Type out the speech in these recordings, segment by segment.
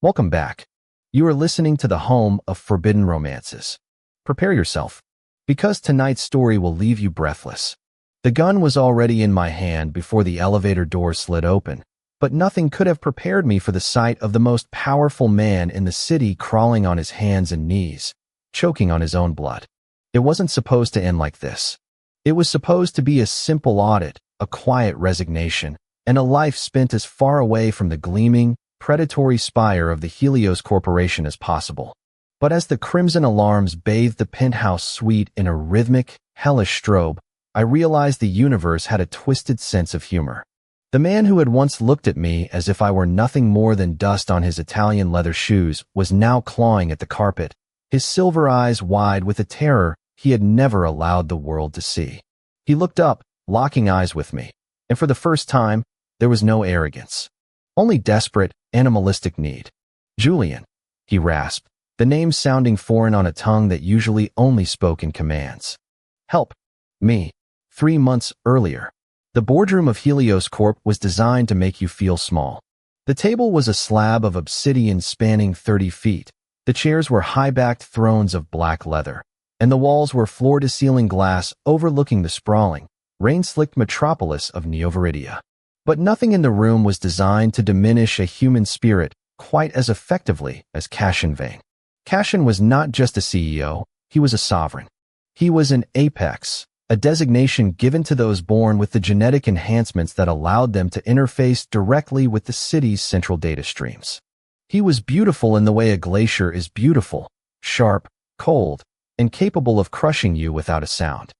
Welcome back. You are listening to the home of forbidden romances. Prepare yourself, because tonight's story will leave you breathless. The gun was already in my hand before the elevator door slid open, but nothing could have prepared me for the sight of the most powerful man in the city crawling on his hands and knees, choking on his own blood. It wasn't supposed to end like this. It was supposed to be a simple audit, a quiet resignation, and a life spent as far away from the gleaming, predatory spire of the Helios Corporation as possible. But as the crimson alarms bathed the penthouse suite in a rhythmic, hellish strobe, I realized the universe had a twisted sense of humor. The man who had once looked at me as if I were nothing more than dust on his Italian leather shoes was now clawing at the carpet, his silver eyes wide with a terror he had never allowed the world to see. He looked up, locking eyes with me, and for the first time, there was no arrogance. Only desperate, animalistic need. "Julian," he rasped, the name sounding foreign on a tongue that usually only spoke in commands. "Help. Me." 3 months earlier, the boardroom of Helios Corp was designed to make you feel small. The table was a slab of obsidian spanning 30 feet. The chairs were high-backed thrones of black leather, and the walls were floor-to-ceiling glass overlooking the sprawling, rain-slicked metropolis of Neoviridia. But nothing in the room was designed to diminish a human spirit quite as effectively as Cashin Vane. Cashin was not just a CEO, he was a sovereign. He was an apex, a designation given to those born with the genetic enhancements that allowed them to interface directly with the city's central data streams. He was beautiful in the way a glacier is beautiful, sharp, cold, and capable of crushing you without a sound.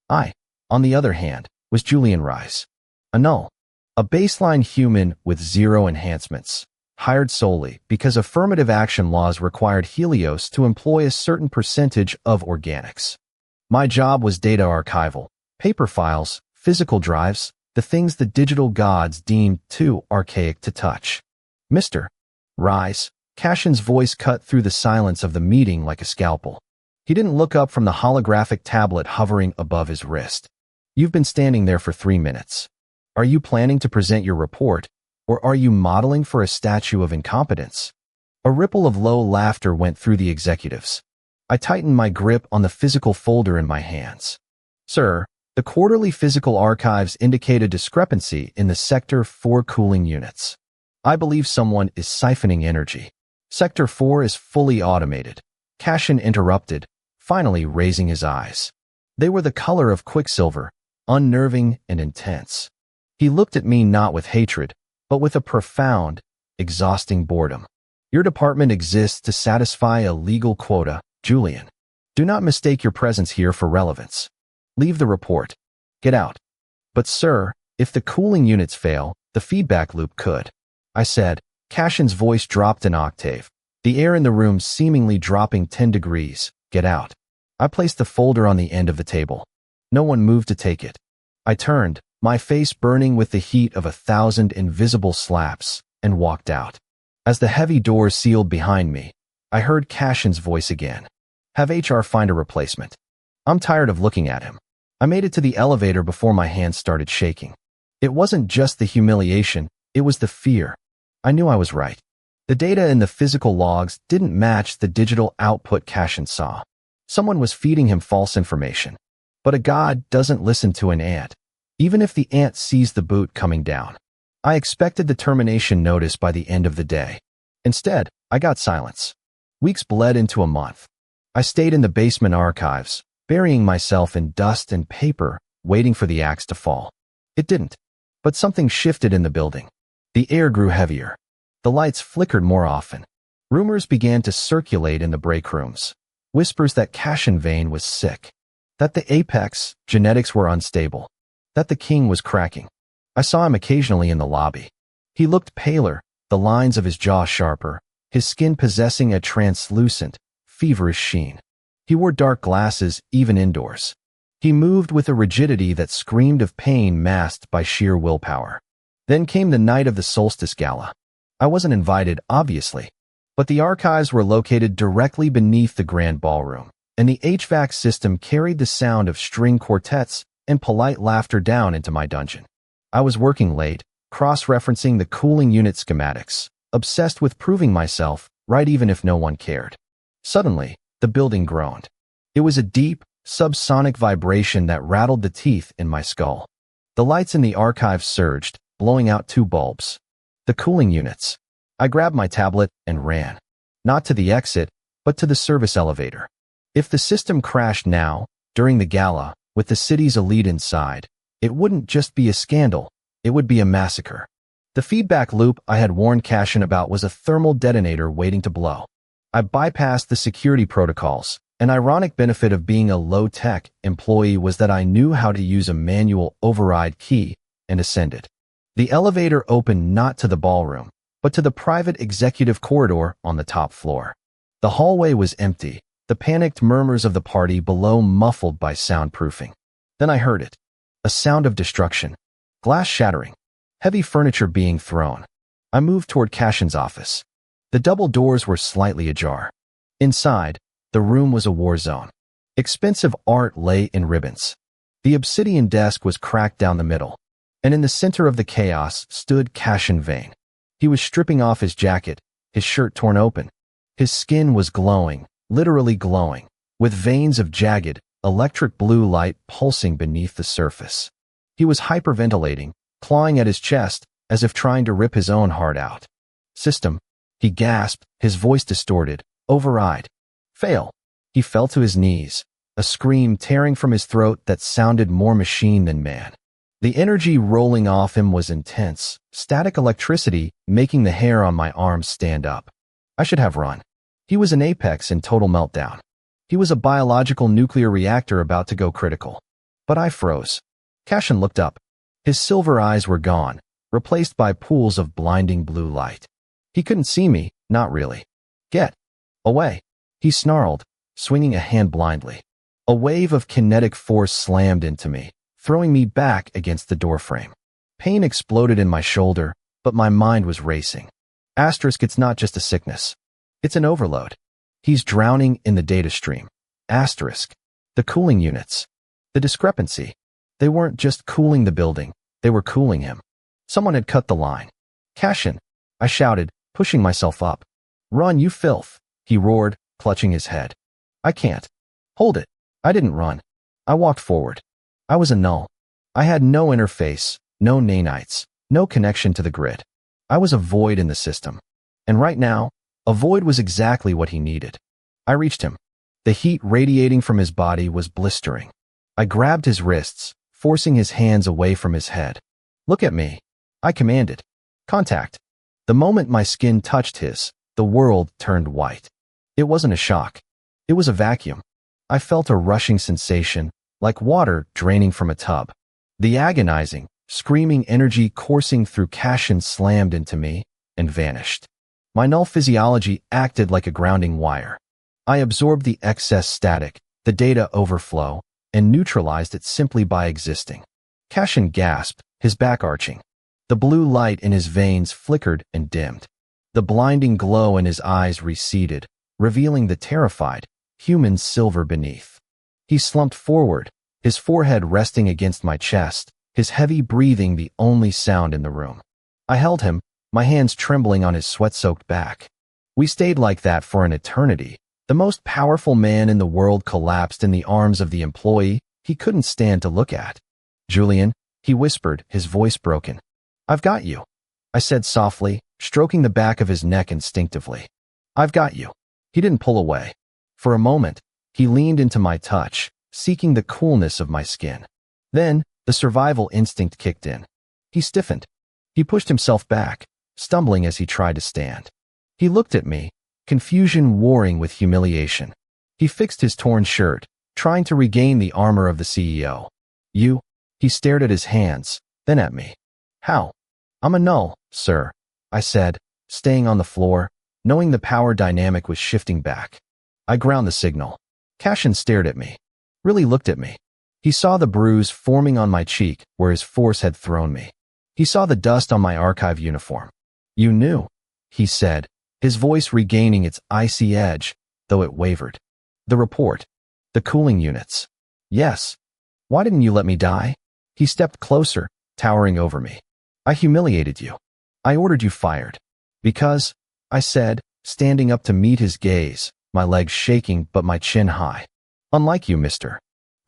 I, on the other hand, was Julian Rice. A null. A baseline human with zero enhancements, hired solely because affirmative action laws required Helios to employ a certain percentage of organics. My job was data archival, paper files, physical drives, the things the digital gods deemed too archaic to touch. "Mr. Rice," Cashin's voice cut through the silence of the meeting like a scalpel. He didn't look up from the holographic tablet hovering above his wrist. "You've been standing there for 3 minutes. Are you planning to present your report, or are you modeling for a statue of incompetence?" A ripple of low laughter went through the executives. I tightened my grip on the physical folder in my hands. "Sir, the quarterly physical archives indicate a discrepancy in the Sector 4 cooling units. I believe someone is siphoning energy. Sector 4 is fully automated." Cashin interrupted, finally raising his eyes. They were the color of quicksilver, unnerving and intense. He looked at me not with hatred, but with a profound, exhausting boredom. "Your department exists to satisfy a legal quota, Julian. Do not mistake your presence here for relevance. Leave the report. Get out." "But sir, if the cooling units fail, the feedback loop could," I said. Cashin's voice dropped an octave, the air in the room seemingly dropping 10 degrees. "Get out." I placed the folder on the end of the table. No one moved to take it. I turned, my face burning with the heat of 1,000 invisible slaps, and walked out. As the heavy door sealed behind me, I heard Cashin's voice again. "Have HR find a replacement. I'm tired of looking at him." I made it to the elevator before my hands started shaking. It wasn't just the humiliation, it was the fear. I knew I was right. The data in the physical logs didn't match the digital output Cashin saw. Someone was feeding him false information. But a god doesn't listen to an ant, even if the ant sees the boot coming down. I expected the termination notice by the end of the day. Instead, I got silence. Weeks bled into a month. I stayed in the basement archives, burying myself in dust and paper, waiting for the axe to fall. It didn't. But something shifted in the building. The air grew heavier. The lights flickered more often. Rumors began to circulate in the break rooms. Whispers that Cashin Vane was sick. That the apex genetics were unstable. That the king was cracking. I saw him occasionally in the lobby. He looked paler, the lines of his jaw sharper, his skin possessing a translucent, feverish sheen. He wore dark glasses even indoors. He moved with a rigidity that screamed of pain masked by sheer willpower. Then came the night of the Solstice Gala. I wasn't invited, obviously, but the archives were located directly beneath the grand ballroom, and the HVAC system carried the sound of string quartets and polite laughter down into my dungeon. I was working late, cross-referencing the cooling unit schematics, obsessed with proving myself right even if no one cared. Suddenly, the building groaned. It was a deep, subsonic vibration that rattled the teeth in my skull. The lights in the archive surged, blowing out 2 bulbs. The cooling units. I grabbed my tablet and ran. Not to the exit, but to the service elevator. If the system crashed now, during the gala, with the city's elite inside, it wouldn't just be a scandal, it would be a massacre. The feedback loop I had warned Cashin about was a thermal detonator waiting to blow. I bypassed the security protocols. An ironic benefit of being a low-tech employee was that I knew how to use a manual override key and ascended. The elevator opened not to the ballroom, but to the private executive corridor on the top floor. The hallway was empty, the panicked murmurs of the party below muffled by soundproofing. Then I heard it. A sound of destruction. Glass shattering. Heavy furniture being thrown. I moved toward Cashin's office. The double doors were slightly ajar. Inside, the room was a war zone. Expensive art lay in ribbons. The obsidian desk was cracked down the middle, and in the center of the chaos stood Cashin Vane. He was stripping off his jacket, his shirt torn open. His skin was glowing, literally glowing, with veins of jagged, electric blue light pulsing beneath the surface. He was hyperventilating, clawing at his chest, as if trying to rip his own heart out. System, he gasped, his voice distorted. Override. Fail. He fell to his knees, a scream tearing from his throat that sounded more machine than man. The energy rolling off him was intense, static electricity making the hair on my arms stand up. I should have run. He was an apex in total meltdown. He was a biological nuclear reactor about to go critical. But I froze. Cashin looked up. His silver eyes were gone, replaced by pools of blinding blue light. He couldn't see me, not really. Get away, he snarled, swinging a hand blindly. A wave of kinetic force slammed into me, throwing me back against the doorframe. Pain exploded in my shoulder, but my mind was racing. Asterisk, it's not just a sickness. It's an overload. He's drowning in the data stream. Asterisk. The cooling units. The discrepancy. They weren't just cooling the building, they were cooling him. Someone had cut the line. Cashin, I shouted, pushing myself up. Run, you filth, he roared, clutching his head. I can't. Hold it. I didn't run. I walked forward. I was a null. I had no interface, no nanites, no connection to the grid. I was a void in the system. And right now, a void was exactly what he needed. I reached him. The heat radiating from his body was blistering. I grabbed his wrists, forcing his hands away from his head. Look at me. I commanded. Contact. The moment my skin touched his, the world turned white. It wasn't a shock. It was a vacuum. I felt a rushing sensation, like water draining from a tub. The agonizing, screaming energy coursing through Cashin slammed into me and vanished. My null physiology acted like a grounding wire. I absorbed the excess static, the data overflow, and neutralized it simply by existing. Cashin gasped, his back arching. The blue light in his veins flickered and dimmed. The blinding glow in his eyes receded, revealing the terrified, human silver beneath. He slumped forward, his forehead resting against my chest, his heavy breathing the only sound in the room. I held him, my hands trembling on his sweat-soaked back. We stayed like that for an eternity. The most powerful man in the world collapsed in the arms of the employee he couldn't stand to look at. Julian, he whispered, his voice broken. I've got you, I said softly, stroking the back of his neck instinctively. I've got you. He didn't pull away. For a moment, he leaned into my touch, seeking the coolness of my skin. Then, the survival instinct kicked in. He stiffened. He pushed himself back, stumbling as he tried to stand. He looked at me, confusion warring with humiliation. He fixed his torn shirt, trying to regain the armor of the CEO. You? He stared at his hands, then at me. How? I'm a null, sir, I said, staying on the floor, knowing the power dynamic was shifting back. I ground the signal. Cashin stared at me. Really looked at me. He saw the bruise forming on my cheek where his force had thrown me. He saw the dust on my archive uniform. You knew, he said, his voice regaining its icy edge, though it wavered. The report. The cooling units. Yes. Why didn't you let me die? He stepped closer, towering over me. I humiliated you. I ordered you fired. Because, I said, standing up to meet his gaze, my legs shaking but my chin high. Unlike you, Mr.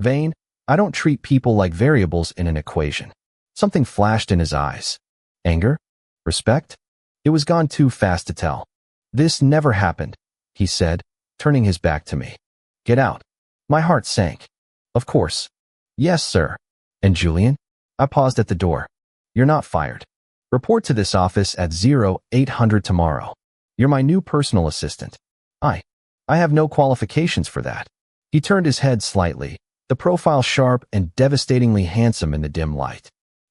Vane, I don't treat people like variables in an equation. Something flashed in his eyes. Anger? Respect? It was gone too fast to tell. This never happened, he said, turning his back to me. Get out. My heart sank. Of course. Yes, sir. And Julian? I paused at the door. You're not fired. Report to this office at 0800 tomorrow. You're my new personal assistant. I have no qualifications for that. He turned his head slightly, the profile sharp and devastatingly handsome in the dim light.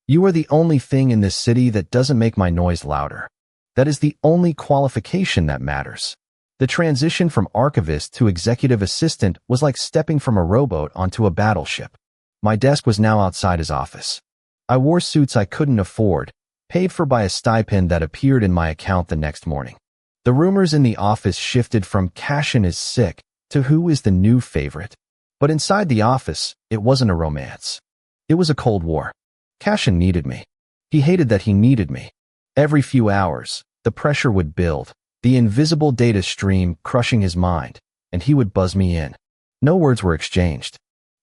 You are the only thing in this city that doesn't make my noise louder. That is the only qualification that matters. The transition from archivist to executive assistant was like stepping from a rowboat onto a battleship. My desk was now outside his office. I wore suits I couldn't afford, paid for by a stipend that appeared in my account the next morning. The rumors in the office shifted from Cashin is sick to who is the new favorite. But inside the office, it wasn't a romance. It was a cold war. Cashin needed me. He hated that he needed me. Every few hours, the pressure would build, the invisible data stream crushing his mind, and he would buzz me in. No words were exchanged.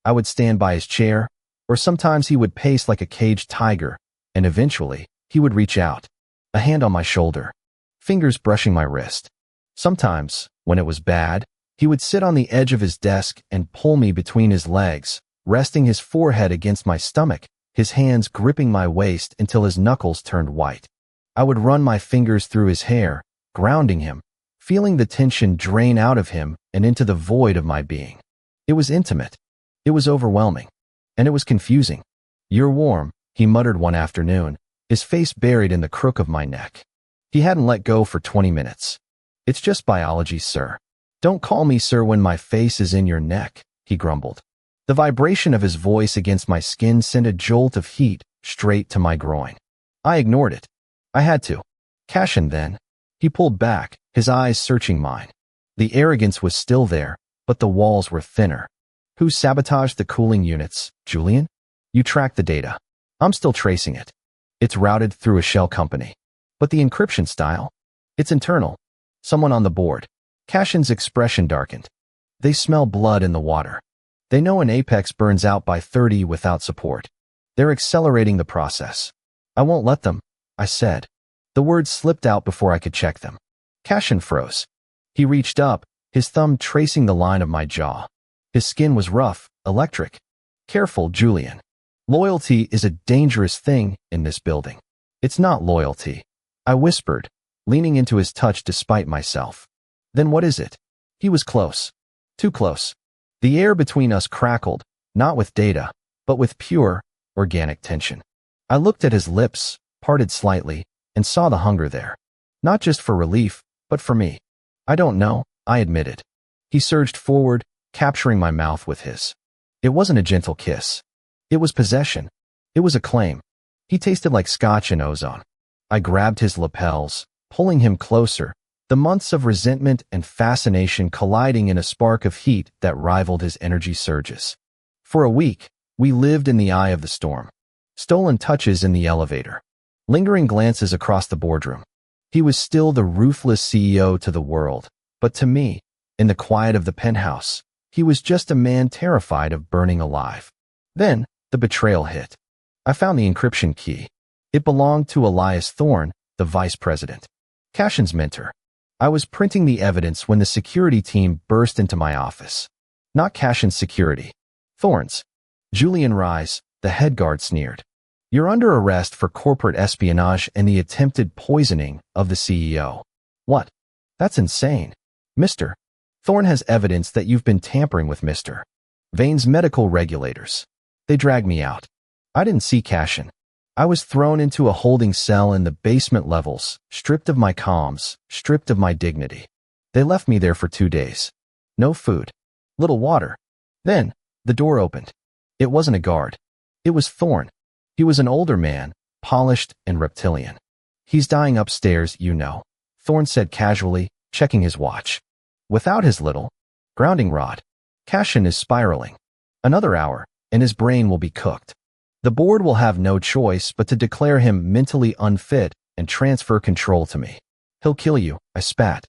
I would stand by his chair, or sometimes he would pace like a caged tiger, and eventually, he would reach out, a hand on my shoulder, fingers brushing my wrist. Sometimes, when it was bad, he would sit on the edge of his desk and pull me between his legs, resting his forehead against my stomach, his hands gripping my waist until his knuckles turned white. I would run my fingers through his hair, grounding him, feeling the tension drain out of him and into the void of my being. It was intimate. It was overwhelming. And it was confusing. You're warm, he muttered one afternoon, his face buried in the crook of my neck. He hadn't let go for 20 minutes. It's just biology, sir. Don't call me sir when my face is in your neck, he grumbled. The vibration of his voice against my skin sent a jolt of heat straight to my groin. I ignored it. I had to. Cashin then. He pulled back, his eyes searching mine. The arrogance was still there, but the walls were thinner. Who sabotaged the cooling units, Julian? You tracked the data. I'm still tracing it. It's routed through a shell company. But the encryption style? It's internal. Someone on the board. Cashin's expression darkened. They smell blood in the water. They know an apex burns out by 30 without support. They're accelerating the process. I won't let them, I said. The words slipped out before I could check them. Cashin froze. He reached up, his thumb tracing the line of my jaw. His skin was rough, electric. Careful, Julian. Loyalty is a dangerous thing in this building. It's not loyalty, I whispered, leaning into his touch despite myself. Then what is it? He was close. Too close. The air between us crackled, not with data, but with pure, organic tension. I looked at his lips, parted slightly, and saw the hunger there. Not just for relief, but for me. I don't know, I admitted. He surged forward, capturing my mouth with his. It wasn't a gentle kiss. It was possession. It was a claim. He tasted like scotch and ozone. I grabbed his lapels, pulling him closer, the months of resentment and fascination colliding in a spark of heat that rivaled his energy surges. For a week, we lived in the eye of the storm. Stolen touches in the elevator. Lingering glances across the boardroom. He was still the ruthless CEO to the world, but to me, in the quiet of the penthouse, he was just a man terrified of burning alive. Then, the betrayal hit. I found the encryption key. It belonged to Elias Thorne, the vice president. Cashin's mentor. I was printing the evidence when the security team burst into my office. Not Cashin's security. Thorne's. Julian Rise, the head guard, sneered. You're under arrest for corporate espionage and the attempted poisoning of the CEO. What? That's insane. Mr. Thorne has evidence that you've been tampering with Mr. Vane's medical regulators. They dragged me out. I didn't see Cashin. I was thrown into a holding cell in the basement levels, stripped of my comms, stripped of my dignity. They left me there for 2 days. No food. Little water. Then, the door opened. It wasn't a guard. It was Thorne. He was an older man, polished and reptilian. He's dying upstairs, you know, Thorne said casually, checking his watch. Without his little grounding rod, Cashin is spiraling. Another hour, and his brain will be cooked. The board will have no choice but to declare him mentally unfit and transfer control to me. He'll kill you, I spat.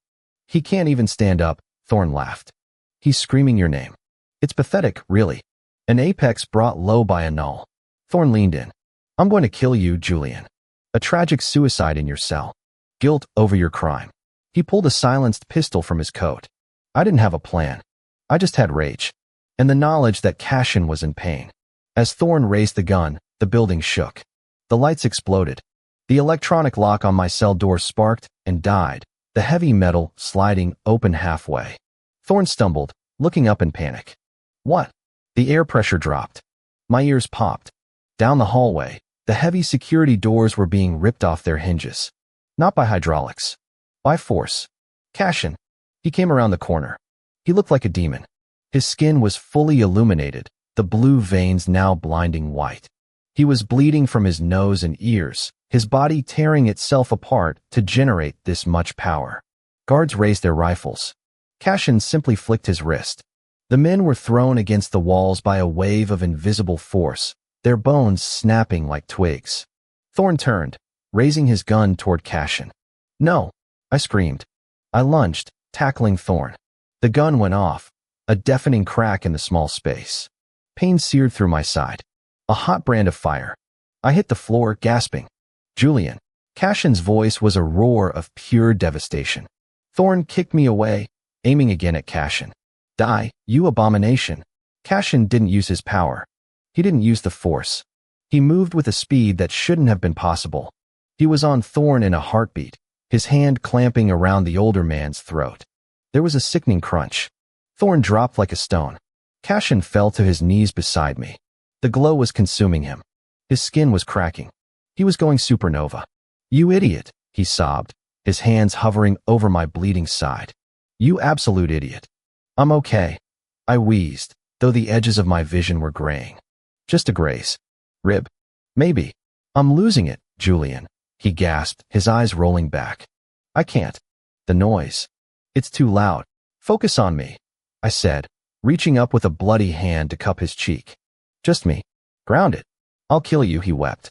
He can't even stand up, Thorn laughed. He's screaming your name. It's pathetic, really. An apex brought low by a null. Thorn leaned in. I'm going to kill you, Julian. A tragic suicide in your cell. Guilt over your crime. He pulled a silenced pistol from his coat. I didn't have a plan. I just had rage. And the knowledge that Cashin was in pain. As Thorn raised the gun, the building shook. The lights exploded. The electronic lock on my cell door sparked and died, the heavy metal sliding open halfway. Thorn stumbled, looking up in panic. What? The air pressure dropped. My ears popped. Down the hallway, the heavy security doors were being ripped off their hinges. Not by hydraulics. By force. Cashin. He came around the corner. He looked like a demon. His skin was fully illuminated, the blue veins now blinding white. He was bleeding from his nose and ears, his body tearing itself apart to generate this much power. Guards raised their rifles. Cashin simply flicked his wrist. The men were thrown against the walls by a wave of invisible force, their bones snapping like twigs. Thorn turned, raising his gun toward Cashin. No, I screamed. I lunged, tackling Thorn. The gun went off, a deafening crack in the small space. Pain seared through my side. A hot brand of fire. I hit the floor, gasping. Julian. Cashin's voice was a roar of pure devastation. Thorn kicked me away, aiming again at Cashin. Die, you abomination. Cashin didn't use his power. He didn't use the force. He moved with a speed that shouldn't have been possible. He was on Thorn in a heartbeat, his hand clamping around the older man's throat. There was a sickening crunch. Thorn dropped like a stone. Cashin fell to his knees beside me. The glow was consuming him. His skin was cracking. He was going supernova. You idiot, he sobbed, his hands hovering over my bleeding side. You absolute idiot. I'm okay. I wheezed, though the edges of my vision were graying. Just a graze. Rib. Maybe. I'm losing it, Julian, he gasped, his eyes rolling back. I can't. The noise. It's too loud. Focus on me, I said, reaching up with a bloody hand to cup his cheek. Just me. Ground it. I'll kill you, he wept.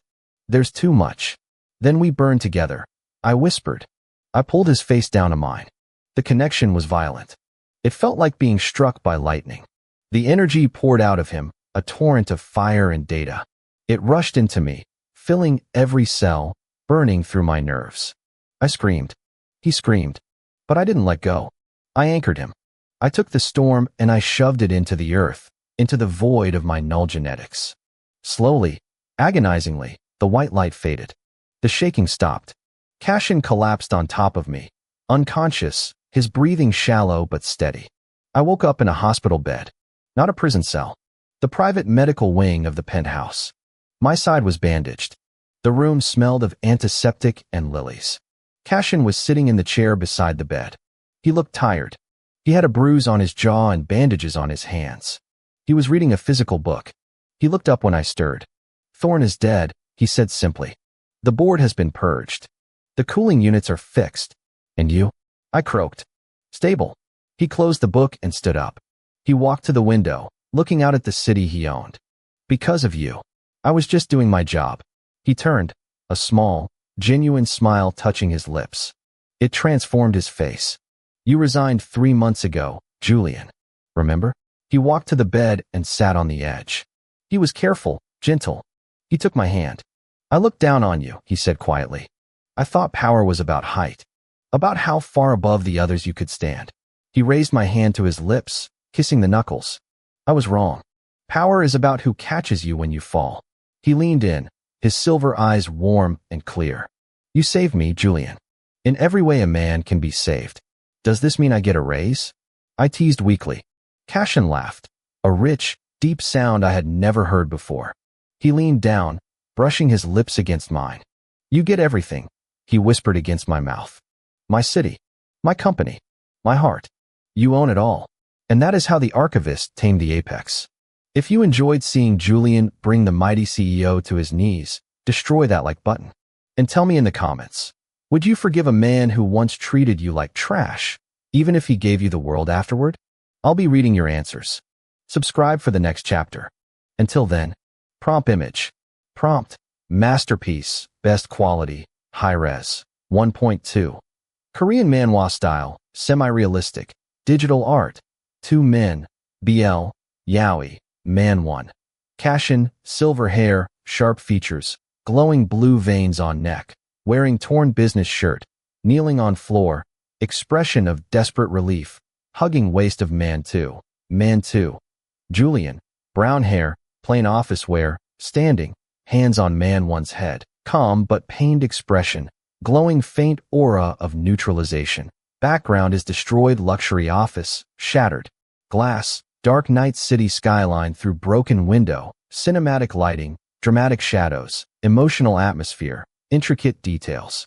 There's too much. Then we burned together. I whispered. I pulled his face down to mine. The connection was violent. It felt like being struck by lightning. The energy poured out of him, a torrent of fire and data. It rushed into me, filling every cell, burning through my nerves. I screamed. He screamed. But I didn't let go. I anchored him. I took the storm and I shoved it into the earth, into the void of my null genetics. Slowly, agonizingly, the white light faded. The shaking stopped. Cashin collapsed on top of me, unconscious, his breathing shallow but steady. I woke up in a hospital bed, not a prison cell, the private medical wing of the penthouse. My side was bandaged. The room smelled of antiseptic and lilies. Cashin was sitting in the chair beside the bed. He looked tired. He had a bruise on his jaw and bandages on his hands. He was reading a physical book. He looked up when I stirred. Thorn is dead, he said simply. The board has been purged. The cooling units are fixed. And you? I croaked. Stable. He closed the book and stood up. He walked to the window, looking out at the city he owned. Because of you. I was just doing my job. He turned, a small, genuine smile touching his lips. It transformed his face. You resigned 3 months ago, Julian. Remember? He walked to the bed and sat on the edge. He was careful, gentle. He took my hand. I looked down on you, he said quietly. I thought power was about height. About how far above the others you could stand. He raised my hand to his lips, kissing the knuckles. I was wrong. Power is about who catches you when you fall. He leaned in, his silver eyes warm and clear. You saved me, Julian. In every way a man can be saved. Does this mean I get a raise? I teased weakly. Cashin laughed, a rich, deep sound I had never heard before. He leaned down, brushing his lips against mine. You get everything, he whispered against my mouth. My city, my company, my heart. You own it all. And that is how the archivist tamed the apex. If you enjoyed seeing Julian bring the mighty CEO to his knees, destroy that like button. And tell me in the comments, would you forgive a man who once treated you like trash, even if he gave you the world afterward? I'll be reading your answers. Subscribe for the next chapter. Until then, prompt image. Prompt, masterpiece, best quality, high res, 1.2. Korean manhwa style, semi-realistic, digital art. 2 men, BL, Yaoi, Man 1. Cashin, silver hair, sharp features, glowing blue veins on neck, wearing torn business shirt, kneeling on floor, expression of desperate relief, hugging waist of Man 2. Man 2. Julian, brown hair, plain office wear, standing, hands on Man 1's head, calm but pained expression, glowing faint aura of neutralization. Background is destroyed luxury office, shattered glass, dark night city skyline through broken window, cinematic lighting, dramatic shadows, emotional atmosphere, intricate details.